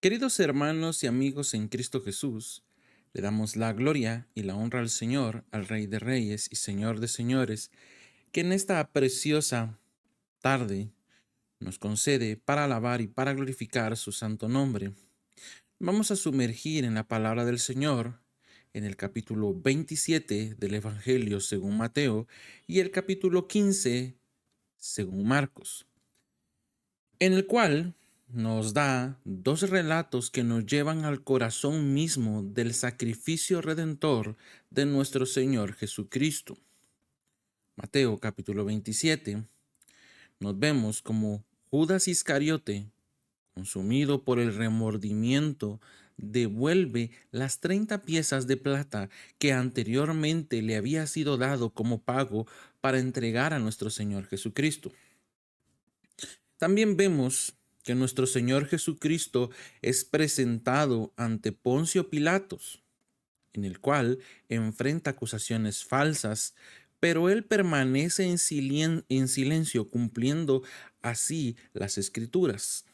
Queridos hermanos y amigos en Cristo Jesús, le damos la gloria y la honra al Señor, al Rey de Reyes y Señor de Señores, que en esta preciosa tarde nos concede para alabar y para glorificar su santo nombre. Vamos a sumergir en la palabra del Señor en el capítulo 27 del Evangelio según Mateo y el capítulo 15 según Marcos, en el cual nos da dos relatos que nos llevan al corazón mismo del sacrificio redentor de nuestro Señor Jesucristo. Mateo capítulo 27, nos vemos como Judas Iscariote, consumido por el remordimiento, devuelve las 30 piezas de plata que anteriormente le había sido dado como pago para entregar a nuestro Señor Jesucristo. También vemos que nuestro Señor Jesucristo es presentado ante Poncio Pilatos, en el cual enfrenta acusaciones falsas, pero él permanece en silencio, cumpliendo así las Escrituras.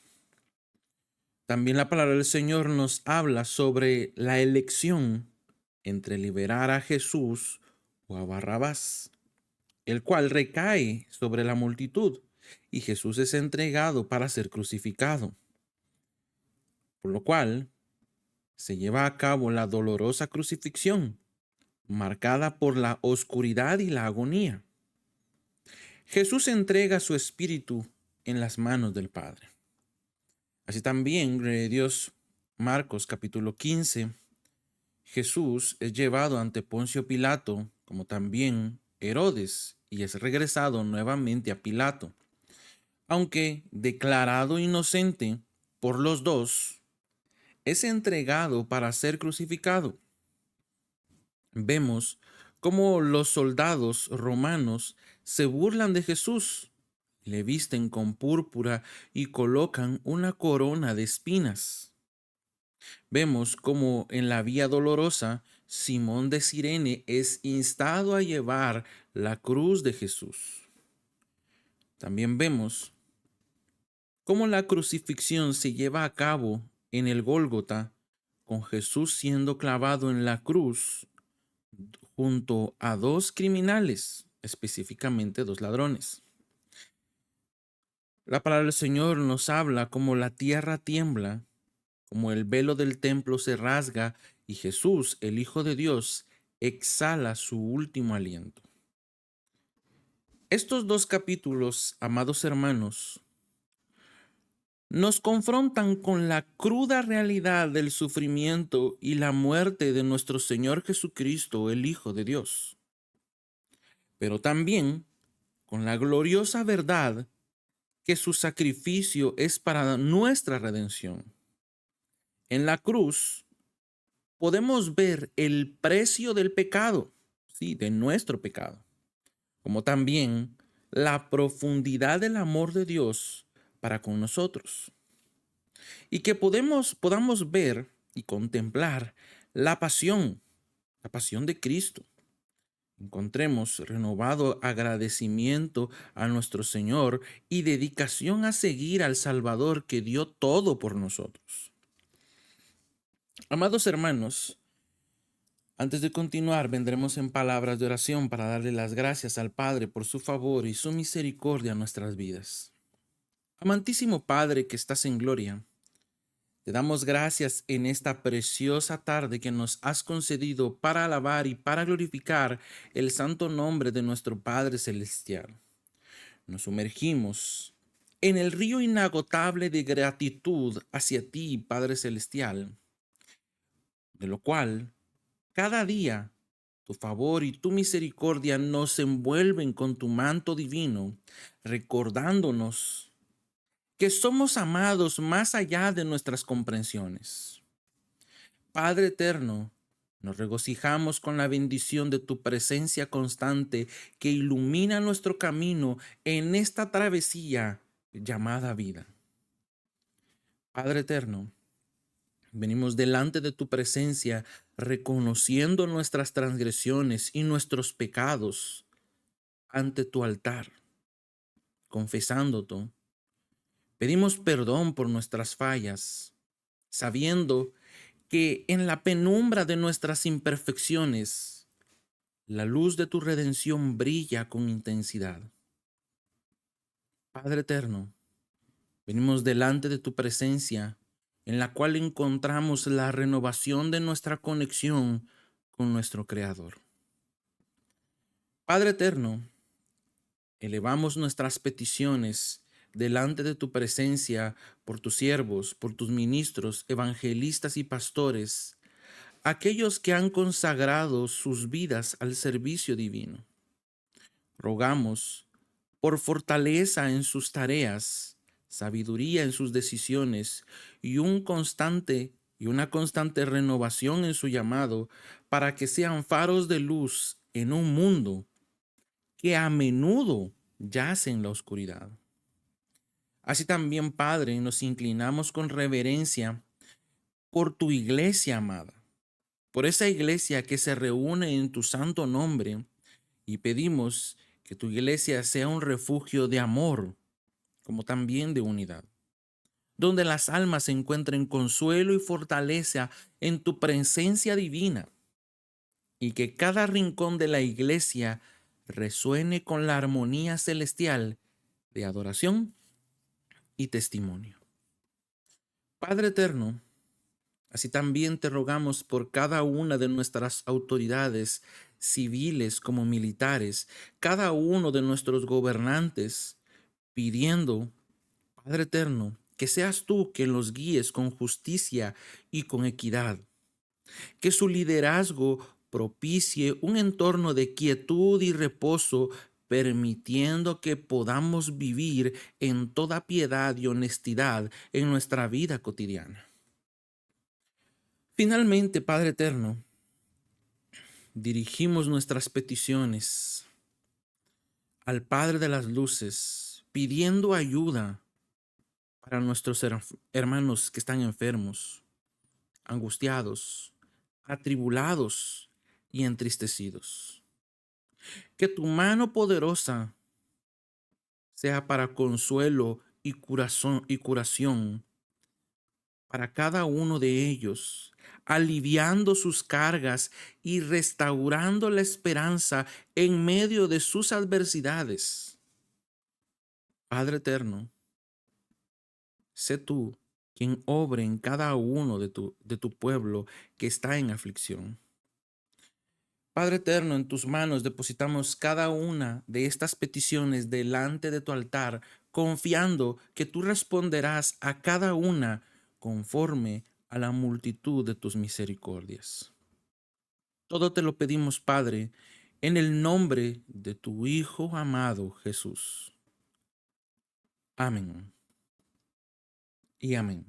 También la palabra del Señor nos habla sobre la elección entre liberar a Jesús o a Barrabás, el cual recae sobre la multitud, y Jesús es entregado para ser crucificado, por lo cual se lleva a cabo la dolorosa crucifixión, marcada por la oscuridad y la agonía. Jesús entrega su espíritu en las manos del Padre. Así también, gloria a Dios, Marcos capítulo 15, Jesús es llevado ante Poncio Pilato, como también Herodes, y es regresado nuevamente a Pilato. Aunque declarado inocente por los dos, es entregado para ser crucificado. Vemos cómo los soldados romanos se burlan de Jesús, le visten con púrpura y colocan una corona de espinas. Vemos cómo en la vía dolorosa Simón de Cirene es instado a llevar la cruz de Jesús. También vemos cómo la crucifixión se lleva a cabo en el Gólgota, con Jesús siendo clavado en la cruz junto a dos criminales, específicamente dos ladrones. La palabra del Señor nos habla como la tierra tiembla, como el velo del templo se rasga y Jesús, el Hijo de Dios, exhala su último aliento. Estos dos capítulos, amados hermanos, nos confrontan con la cruda realidad del sufrimiento y la muerte de nuestro Señor Jesucristo, el Hijo de Dios, pero también con la gloriosa verdad que su sacrificio es para nuestra redención. En la cruz podemos ver el precio del pecado, sí, de nuestro pecado, como también la profundidad del amor de Dios para con nosotros. Y que podamos ver y contemplar la pasión de Cristo. Encontremos renovado agradecimiento a nuestro Señor y dedicación a seguir al Salvador que dio todo por nosotros. Amados hermanos, antes de continuar, vendremos en palabras de oración para darle las gracias al Padre por su favor y su misericordia en nuestras vidas. Amantísimo Padre que estás en gloria, te damos gracias en esta preciosa tarde que nos has concedido para alabar y para glorificar el santo nombre de nuestro Padre Celestial. Nos sumergimos en el río inagotable de gratitud hacia ti, Padre Celestial, de lo cual cada día tu favor y tu misericordia nos envuelven con tu manto divino, recordándonos que somos amados más allá de nuestras comprensiones. Padre eterno, nos regocijamos con la bendición de tu presencia constante que ilumina nuestro camino en esta travesía llamada vida. Padre eterno, venimos delante de tu presencia reconociendo nuestras transgresiones y nuestros pecados ante tu altar, confesándote. Pedimos perdón por nuestras fallas, sabiendo que en la penumbra de nuestras imperfecciones, la luz de tu redención brilla con intensidad. Padre eterno, venimos delante de tu presencia, en la cual encontramos la renovación de nuestra conexión con nuestro Creador. Padre eterno, elevamos nuestras peticiones delante de tu presencia por tus siervos, por tus ministros, evangelistas y pastores, aquellos que han consagrado sus vidas al servicio divino. Rogamos por fortaleza en sus tareas, sabiduría en sus decisiones y una constante renovación en su llamado, para que sean faros de luz en un mundo que a menudo yace en la oscuridad. Así también, Padre, nos inclinamos con reverencia por tu iglesia amada, por esa iglesia que se reúne en tu santo nombre, y pedimos que tu iglesia sea un refugio de amor, como también de unidad, donde las almas encuentren consuelo y fortaleza en tu presencia divina, y que cada rincón de la iglesia resuene con la armonía celestial de adoración y testimonio. Padre eterno, así también te rogamos por cada una de nuestras autoridades civiles como militares, cada uno de nuestros gobernantes, pidiendo, Padre eterno, que seas tú quien los guíes con justicia y con equidad, que su liderazgo propicie un entorno de quietud y reposo, permitiendo que podamos vivir en toda piedad y honestidad en nuestra vida cotidiana. Finalmente, Padre eterno, dirigimos nuestras peticiones al Padre de las Luces, pidiendo ayuda para nuestros hermanos que están enfermos, angustiados, atribulados y entristecidos. Que tu mano poderosa sea para consuelo y curación para cada uno de ellos, aliviando sus cargas y restaurando la esperanza en medio de sus adversidades. Padre eterno, sé tú quien obre en cada uno de tu pueblo que está en aflicción. Padre eterno, en tus manos depositamos cada una de estas peticiones delante de tu altar, confiando que tú responderás a cada una conforme a la multitud de tus misericordias. Todo te lo pedimos, Padre, en el nombre de tu Hijo amado Jesús. Amén y amén.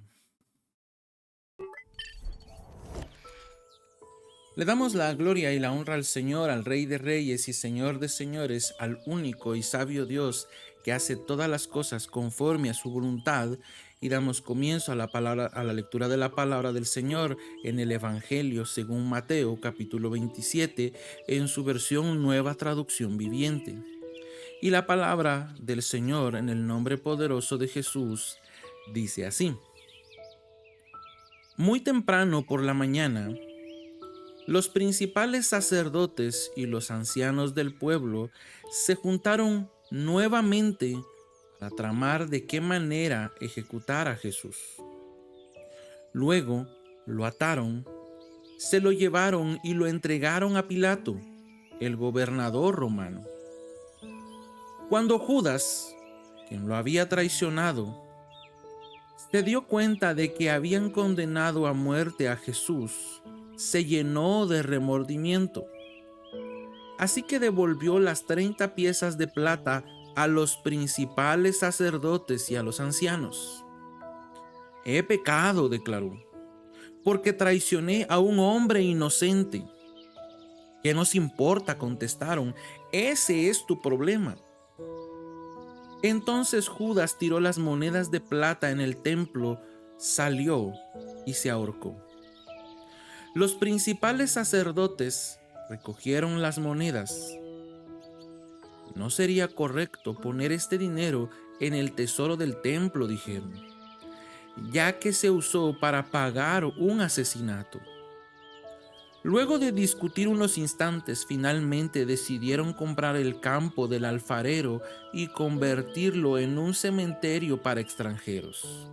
Le damos la gloria y la honra al Señor, al Rey de Reyes y Señor de Señores, al único y sabio Dios que hace todas las cosas conforme a su voluntad, y damos comienzo a la lectura de la palabra del Señor en el Evangelio según Mateo capítulo 27 en su versión Nueva Traducción Viviente. Y la palabra del Señor en el nombre poderoso de Jesús dice así: Muy temprano por la mañana, los principales sacerdotes y los ancianos del pueblo se juntaron nuevamente para tramar de qué manera ejecutar a Jesús. Luego lo ataron, se lo llevaron y lo entregaron a Pilato, el gobernador romano. Cuando Judas, quien lo había traicionado, se dio cuenta de que habían condenado a muerte a Jesús, se llenó de remordimiento. Así que devolvió las 30 piezas de plata a los principales sacerdotes y a los ancianos. He pecado, declaró, porque traicioné a un hombre inocente. ¿Qué nos importa?, contestaron. Ese es tu problema. Entonces Judas tiró las monedas de plata en el templo, salió y se ahorcó. Los principales sacerdotes recogieron las monedas. No sería correcto poner este dinero en el tesoro del templo, dijeron. ya que se usó para pagar un asesinato. Luego de discutir unos instantes, finalmente decidieron comprar el campo del alfarero y convertirlo en un cementerio para extranjeros.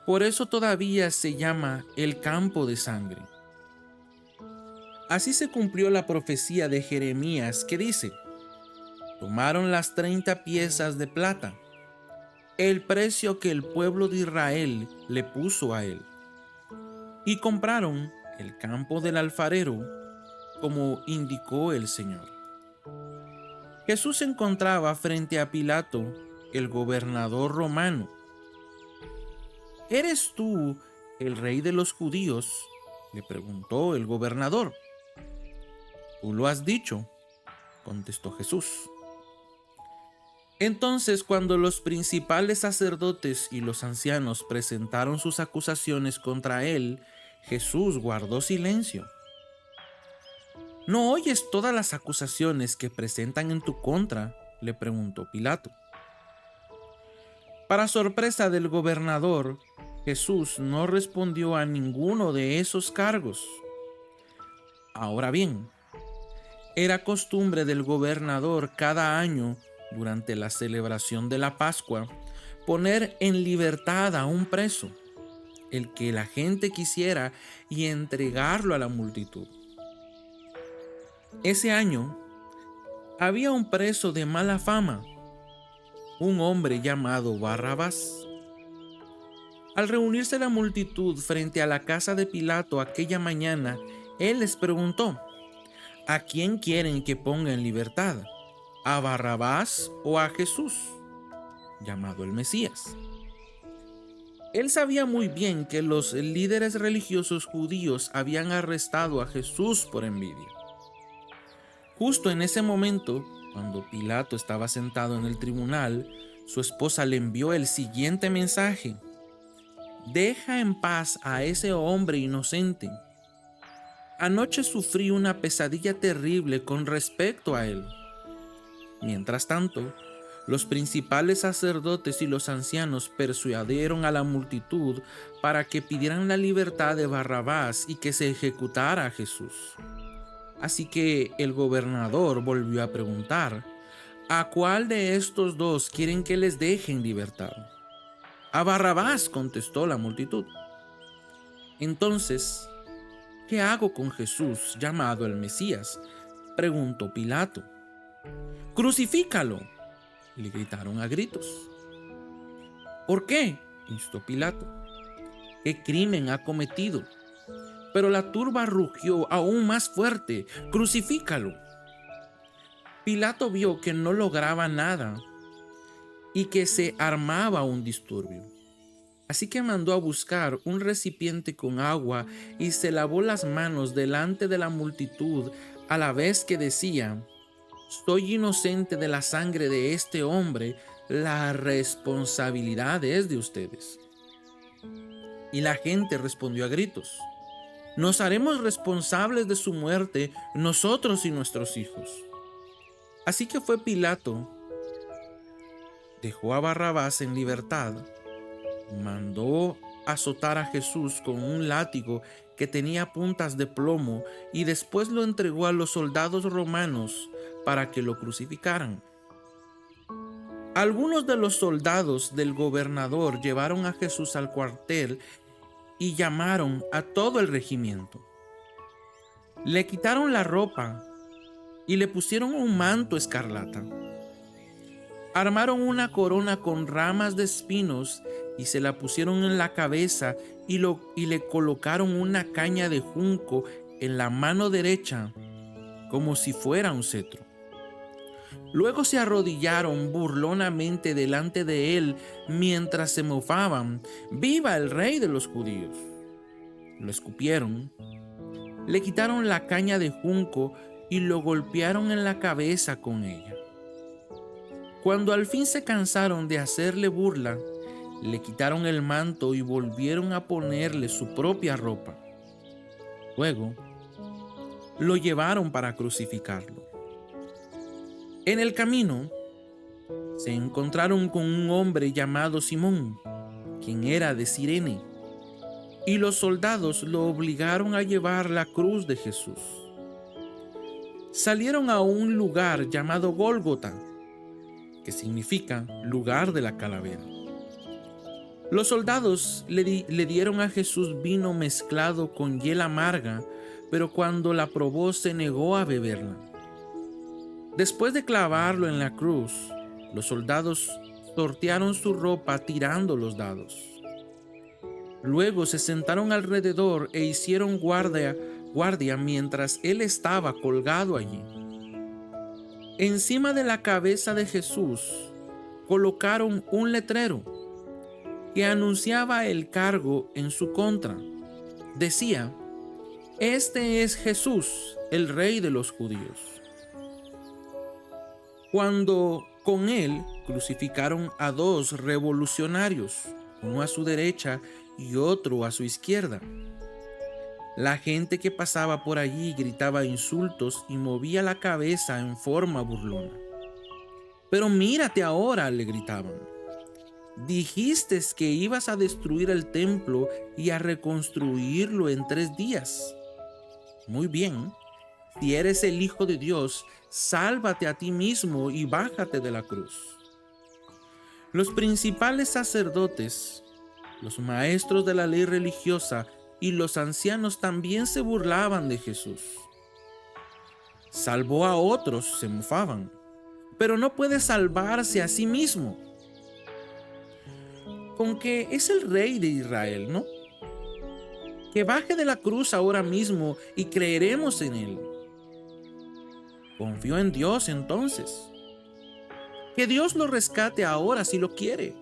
Por eso todavía se llama el campo de sangre. Así se cumplió la profecía de Jeremías que dice: tomaron las 30 piezas de plata, el precio que el pueblo de Israel le puso a él, y compraron el campo del alfarero, como indicó el Señor. Jesús se encontraba frente a Pilato, el gobernador romano. ¿Eres tú el rey de los judíos?, le preguntó el gobernador. Tú lo has dicho, contestó Jesús. Entonces, cuando los principales sacerdotes y los ancianos presentaron sus acusaciones contra él, Jesús guardó silencio. ¿No oyes todas las acusaciones que presentan en tu contra?, le preguntó Pilato. Para sorpresa del gobernador, Jesús no respondió a ninguno de esos cargos. Ahora bien, era costumbre del gobernador cada año, durante la celebración de la Pascua, poner en libertad a un preso, el que la gente quisiera, y entregarlo a la multitud. Ese año había un preso de mala fama, un hombre llamado Barrabás. Al reunirse la multitud frente a la casa de Pilato aquella mañana, él les preguntó: ¿a quién quieren que ponga en libertad? ¿A Barrabás o a Jesús, llamado el Mesías? Él sabía muy bien que los líderes religiosos judíos habían arrestado a Jesús por envidia. Justo en ese momento, cuando Pilato estaba sentado en el tribunal, su esposa le envió el siguiente mensaje: deja en paz a ese hombre inocente. Anoche sufrí una pesadilla terrible con respecto a él. Mientras tanto, los principales sacerdotes y los ancianos persuadieron a la multitud para que pidieran la libertad de Barrabás y que se ejecutara a Jesús. Así que el gobernador volvió a preguntar: ¿a cuál de estos dos quieren que les dejen libertad? A Barrabás, contestó la multitud. Entonces, ¿qué hago con Jesús, llamado el Mesías?, preguntó Pilato. ¡Crucifícalo!, le gritaron a gritos. ¿Por qué?, instó Pilato. ¿Qué crimen ha cometido? Pero la turba rugió aún más fuerte: ¡crucifícalo! Pilato vio que no lograba nada y que se armaba un disturbio. Así que mandó a buscar un recipiente con agua y se lavó las manos delante de la multitud, a la vez que decía: soy inocente de la sangre de este hombre, la responsabilidad es de ustedes. Y la gente respondió a gritos: nos haremos responsables de su muerte, nosotros y nuestros hijos. Así que fue Pilato, dejó a Barrabás en libertad, mandó azotar a Jesús con un látigo que tenía puntas de plomo y después lo entregó a los soldados romanos para que lo crucificaran. Algunos de los soldados del gobernador llevaron a Jesús al cuartel y llamaron a todo el regimiento. Le quitaron la ropa y le pusieron un manto escarlata. Armaron una corona con ramas de espinos y se la pusieron en la cabeza y le colocaron una caña de junco en la mano derecha, como si fuera un cetro. Luego se arrodillaron burlonamente delante de él mientras se mofaban: ¡viva el rey de los judíos! Lo escupieron, le quitaron la caña de junco y lo golpearon en la cabeza con ella. Cuando al fin se cansaron de hacerle burla, le quitaron el manto y volvieron a ponerle su propia ropa. Luego, lo llevaron para crucificarlo. En el camino, se encontraron con un hombre llamado Simón, quien era de Cirene, y los soldados lo obligaron a llevar la cruz de Jesús. Salieron a un lugar llamado Gólgota, que significa lugar de la calavera. Los soldados le dieron a Jesús vino mezclado con hiel amarga, pero cuando la probó se negó a beberla. Después de clavarlo en la cruz, los soldados sortearon su ropa tirando los dados. Luego se sentaron alrededor e hicieron guardia mientras él estaba colgado allí. Encima de la cabeza de Jesús colocaron un letrero que anunciaba el cargo en su contra. Decía: "Este es Jesús, el Rey de los judíos". Cuando con él crucificaron a dos revolucionarios, uno a su derecha y otro a su izquierda. La gente que pasaba por allí gritaba insultos y movía la cabeza en forma burlona. "Pero mírate ahora", le gritaban. "Dijiste que ibas a destruir el templo y a reconstruirlo en 3 días. Muy bien, si eres el Hijo de Dios, sálvate a ti mismo y bájate de la cruz". Los principales sacerdotes, los maestros de la ley religiosa y los ancianos también se burlaban de Jesús. Salvó a otros, se mofaban, pero no puede salvarse a sí mismo. Con que es el Rey de Israel, ¿no? Que baje de la cruz ahora mismo y creeremos en él. Confió en Dios entonces. Que Dios lo rescate ahora si lo quiere,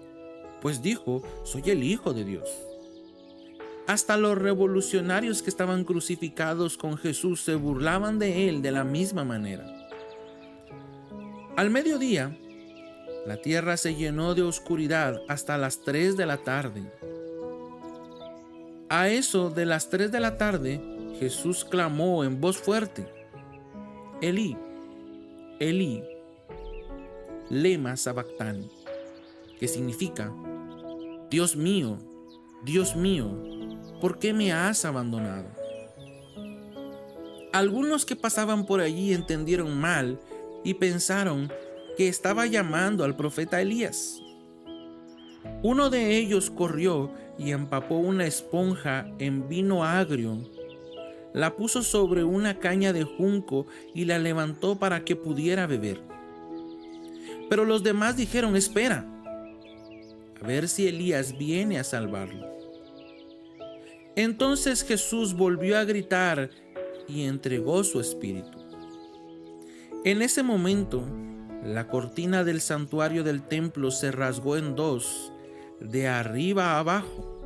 pues dijo: "Soy el Hijo de Dios". Hasta los revolucionarios que estaban crucificados con Jesús se burlaban de él de la misma manera. Al mediodía, la tierra se llenó de oscuridad hasta las 3 de la tarde. A eso de las 3 de la tarde, Jesús clamó en voz fuerte: "Elí, Elí, lema sabactani", que significa: Dios mío, ¿por qué me has abandonado?". Algunos que pasaban por allí entendieron mal y pensaron que estaba llamando al profeta Elías. Uno de ellos corrió y empapó una esponja en vino agrio, la puso sobre una caña de junco y la levantó para que pudiera beber. Pero los demás dijeron: "Espera, a ver si Elías viene a salvarlo". Entonces Jesús volvió a gritar y entregó su espíritu. En ese momento, la cortina del santuario del templo se rasgó en 2, de arriba a abajo.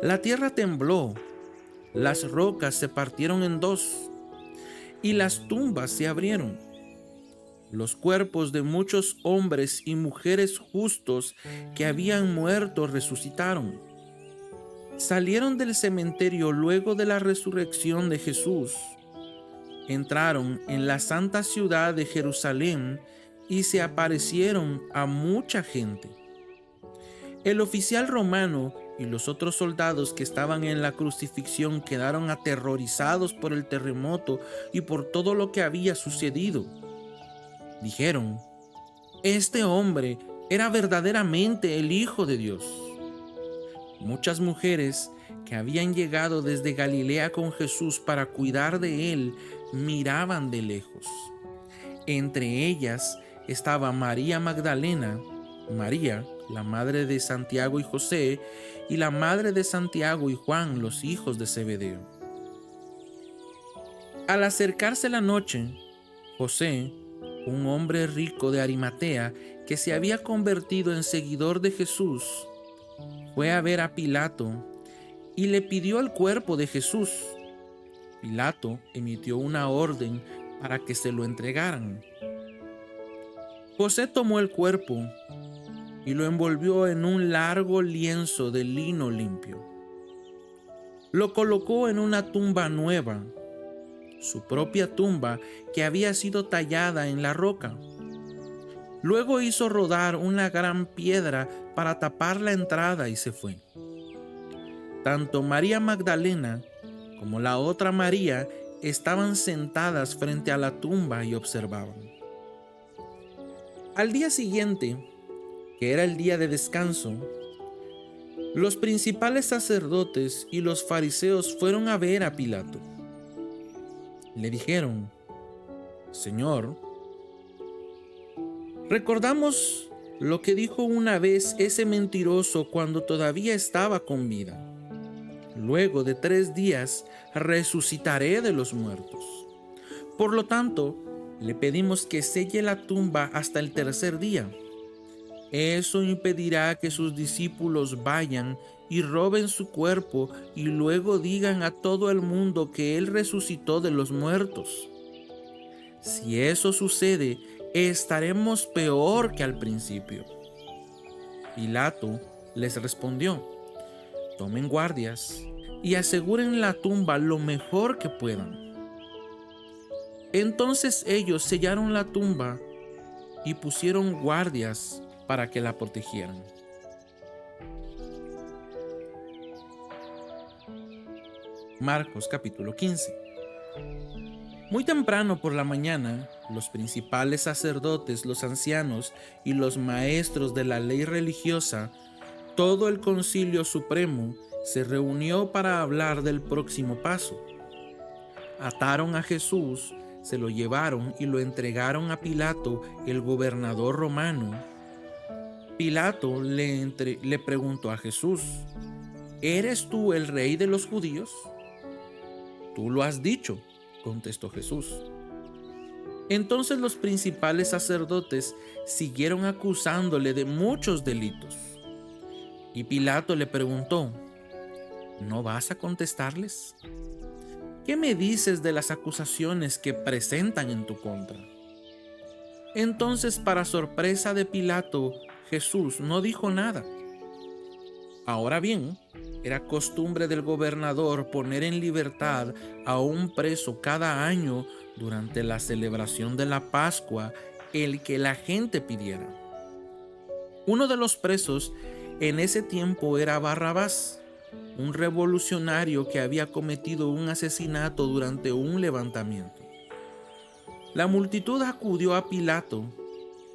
La tierra tembló, las rocas se partieron en 2 y las tumbas se abrieron. Los cuerpos de muchos hombres y mujeres justos que habían muerto resucitaron. Salieron del cementerio luego de la resurrección de Jesús. Entraron en la santa ciudad de Jerusalén y se aparecieron a mucha gente. El oficial romano y los otros soldados que estaban en la crucifixión quedaron aterrorizados por el terremoto y por todo lo que había sucedido. Dijeron: "Este hombre era verdaderamente el Hijo de Dios". Muchas mujeres que habían llegado desde Galilea con Jesús para cuidar de él miraban de lejos. Entre ellas estaba María Magdalena, María, la madre de Santiago y José, y la madre de Santiago y Juan, los hijos de Zebedeo. Al acercarse la noche, José, un hombre rico de Arimatea que se había convertido en seguidor de Jesús, fue a ver a Pilato y le pidió el cuerpo de Jesús. Pilato emitió una orden para que se lo entregaran. José tomó el cuerpo y lo envolvió en un largo lienzo de lino limpio. Lo colocó en una tumba nueva, su propia tumba que había sido tallada en la roca. Luego hizo rodar una gran piedra para tapar la entrada y se fue. Tanto María Magdalena como la otra María estaban sentadas frente a la tumba y observaban. Al día siguiente, que era el día de descanso, los principales sacerdotes y los fariseos fueron a ver a Pilato. Le dijeron: Señor, recordamos lo que dijo una vez ese mentiroso cuando todavía estaba con vida. Luego de 3 días resucitaré de los muertos. Por lo tanto, le pedimos que selle la tumba hasta el 3er día. Eso impedirá que sus discípulos vayan y roben su cuerpo y luego digan a todo el mundo que Él resucitó de los muertos. Si eso sucede, estaremos peor que al principio. Pilato les respondió: Tomen guardias y aseguren la tumba lo mejor que puedan. Entonces ellos sellaron la tumba y pusieron guardias para que la protegieran. Marcos capítulo 15. Muy temprano por la mañana, los principales sacerdotes, los ancianos y los maestros de la ley religiosa, todo el Concilio Supremo, se reunió para hablar del próximo paso. Ataron a Jesús, se lo llevaron y lo entregaron a Pilato, el gobernador romano. Pilato le preguntó a Jesús: ¿Eres tú el rey de los judíos? Tú lo has dicho, contestó Jesús. Entonces los principales sacerdotes siguieron acusándole de muchos delitos. Y Pilato le preguntó: ¿No vas a contestarles? ¿Qué me dices de las acusaciones que presentan en tu contra? Entonces, para sorpresa de Pilato, Jesús no dijo nada. Ahora bien, era costumbre del gobernador poner en libertad a un preso cada año durante la celebración de la Pascua, el que la gente pidiera. Uno de los presos en ese tiempo era Barrabás, un revolucionario que había cometido un asesinato durante un levantamiento. La multitud acudió a Pilato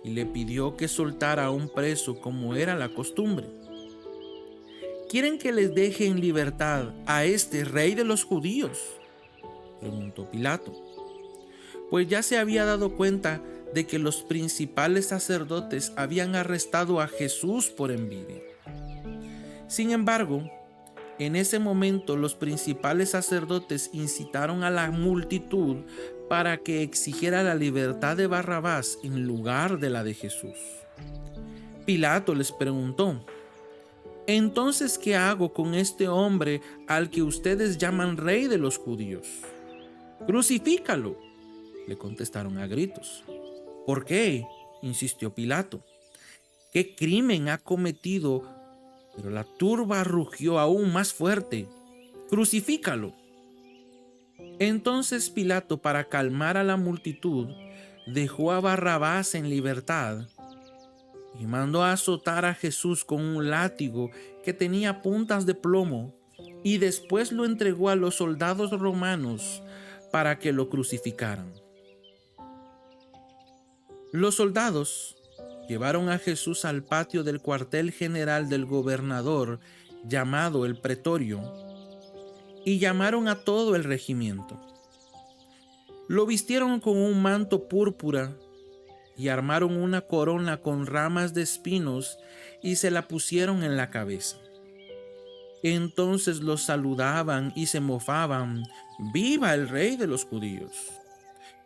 y le pidió que soltara a un preso como era la costumbre. ¿Quieren que les deje en libertad a este rey de los judíos?, preguntó Pilato, pues ya se había dado cuenta de que los principales sacerdotes habían arrestado a Jesús por envidia. Sin embargo, en ese momento los principales sacerdotes incitaron a la multitud para que exigiera la libertad de Barrabás en lugar de la de Jesús. Pilato les preguntó: ¿Entonces qué hago con este hombre al que ustedes llaman rey de los judíos? ¡Crucifícalo!, le contestaron a gritos. ¿Por qué?, insistió Pilato. ¿Qué crimen ha cometido? Pero la turba rugió aún más fuerte: ¡Crucifícalo! Entonces Pilato, para calmar a la multitud, dejó a Barrabás en libertad y mandó a azotar a Jesús con un látigo que tenía puntas de plomo, y después lo entregó a los soldados romanos para que lo crucificaran. Los soldados llevaron a Jesús al patio del cuartel general del gobernador, llamado el Pretorio, y llamaron a todo el regimiento. Lo vistieron con un manto púrpura y armaron una corona con ramas de espinos y se la pusieron en la cabeza. Entonces los saludaban y se mofaban: ¡Viva el rey de los judíos!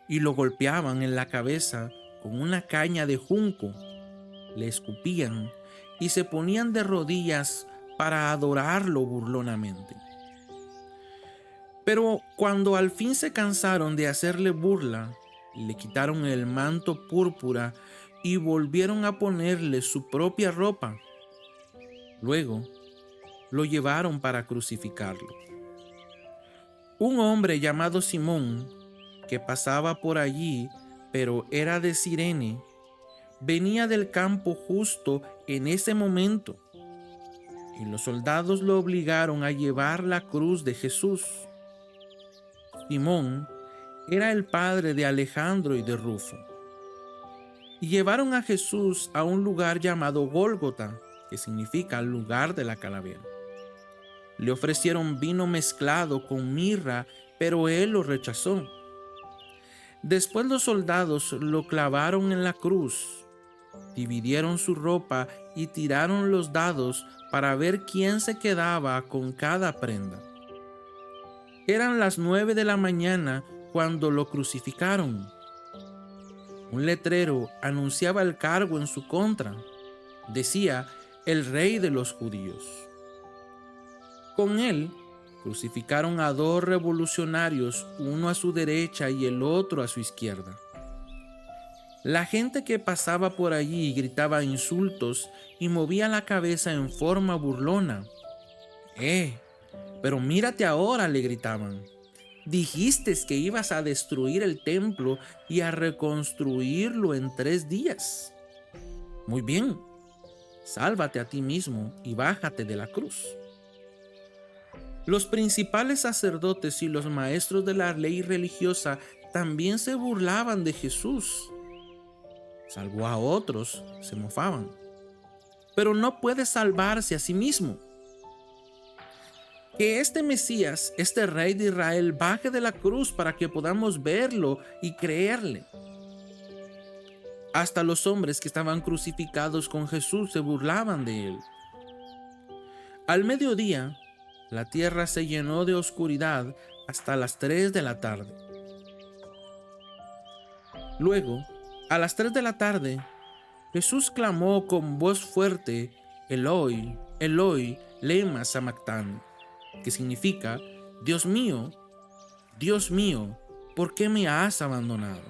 Y lo golpeaban en la cabeza con una caña de junco, le escupían y se ponían de rodillas para adorarlo burlonamente. Pero cuando al fin se cansaron de hacerle burla, le quitaron el manto púrpura y volvieron a ponerle su propia ropa. Luego lo llevaron para crucificarlo. Un hombre llamado Simón, que pasaba por allí, pero era de Cirene, venía del campo justo en ese momento, y los soldados lo obligaron a llevar la cruz de Jesús. Simón era el padre de Alejandro y de Rufo. Y llevaron a Jesús a un lugar llamado Gólgota, que significa lugar de la calavera. Le ofrecieron vino mezclado con mirra, pero él lo rechazó. Después los soldados lo clavaron en la cruz, dividieron su ropa y tiraron los dados para ver quién se quedaba con cada prenda. Eran las 9 de la mañana cuando lo crucificaron. Un letrero anunciaba el cargo en su contra. Decía: el Rey de los Judíos. Con él crucificaron a 2 revolucionarios, uno a su derecha y el otro a su izquierda. La gente que pasaba por allí gritaba insultos y movía la cabeza en forma burlona. Pero mírate ahora, le gritaban. Dijiste que ibas a destruir el templo y a reconstruirlo en 3 días. Muy bien, sálvate a ti mismo y bájate de la cruz. Los principales sacerdotes y los maestros de la ley religiosa también se burlaban de Jesús. Salvó a otros, se mofaban. Pero no puede salvarse a sí mismo. Que este Mesías, este Rey de Israel, baje de la cruz para que podamos verlo y creerle. Hasta los hombres que estaban crucificados con Jesús se burlaban de él. Al mediodía, la tierra se llenó de oscuridad hasta las 3 de la tarde. Luego, a las 3 de la tarde, Jesús clamó con voz fuerte: Eloi, Eloi, lema sabactani, que significa: Dios mío, ¿por qué me has abandonado?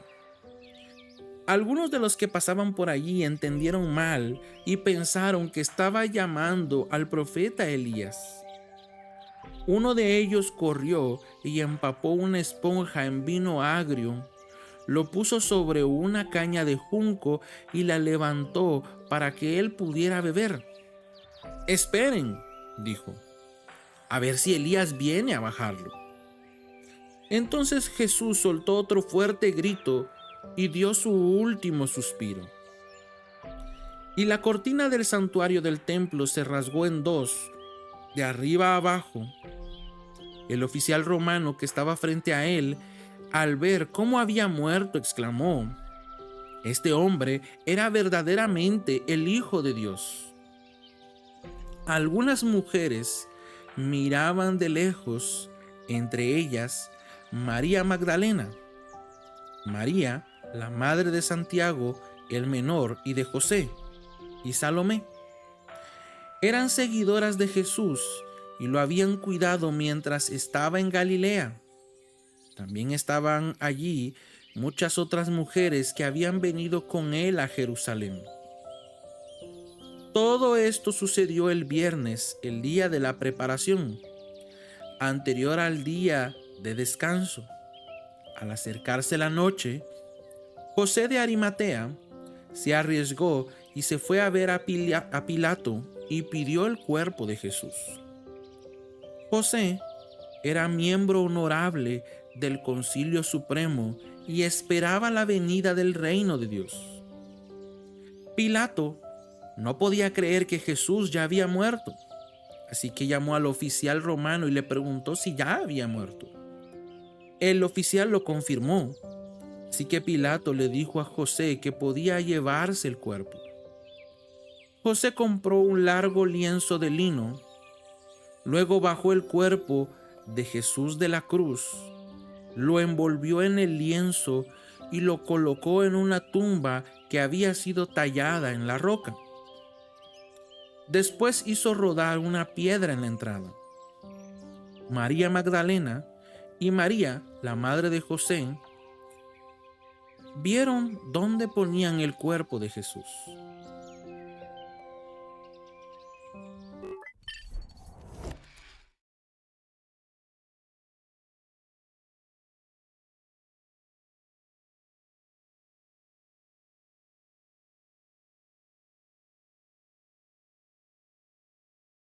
Algunos de los que pasaban por allí entendieron mal y pensaron que estaba llamando al profeta Elías. Uno de ellos corrió y empapó una esponja en vino agrio, lo puso sobre una caña de junco y la levantó para que él pudiera beber. Esperen, dijo, a ver si Elías viene a bajarlo. Entonces Jesús soltó otro fuerte grito y dio su último suspiro. Y la cortina del santuario del templo se rasgó en 2, de arriba a abajo. El oficial romano que estaba frente a él, al ver cómo había muerto, exclamó: este hombre era verdaderamente el Hijo de Dios. Algunas mujeres miraban de lejos, entre ellas María Magdalena, María, la madre de Santiago el menor y de José, y Salomé. Eran seguidoras de Jesús y lo habían cuidado mientras estaba en Galilea. También estaban allí muchas otras mujeres que habían venido con él a Jerusalén. Todo esto sucedió el viernes, el día de la preparación, anterior al día de descanso. Al acercarse la noche, José de Arimatea se arriesgó y se fue a ver a Pilato y pidió el cuerpo de Jesús. José era miembro honorable del Concilio Supremo y esperaba la venida del reino de Dios. Pilato no podía creer que Jesús ya había muerto, así que llamó al oficial romano y le preguntó si ya había muerto. El oficial lo confirmó, así que Pilato le dijo a José que podía llevarse el cuerpo. José compró un largo lienzo de lino, luego bajó el cuerpo de Jesús de la cruz, lo envolvió en el lienzo y lo colocó en una tumba que había sido tallada en la roca. Después hizo rodar una piedra en la entrada. María Magdalena y María, la madre de José, vieron dónde ponían el cuerpo de Jesús.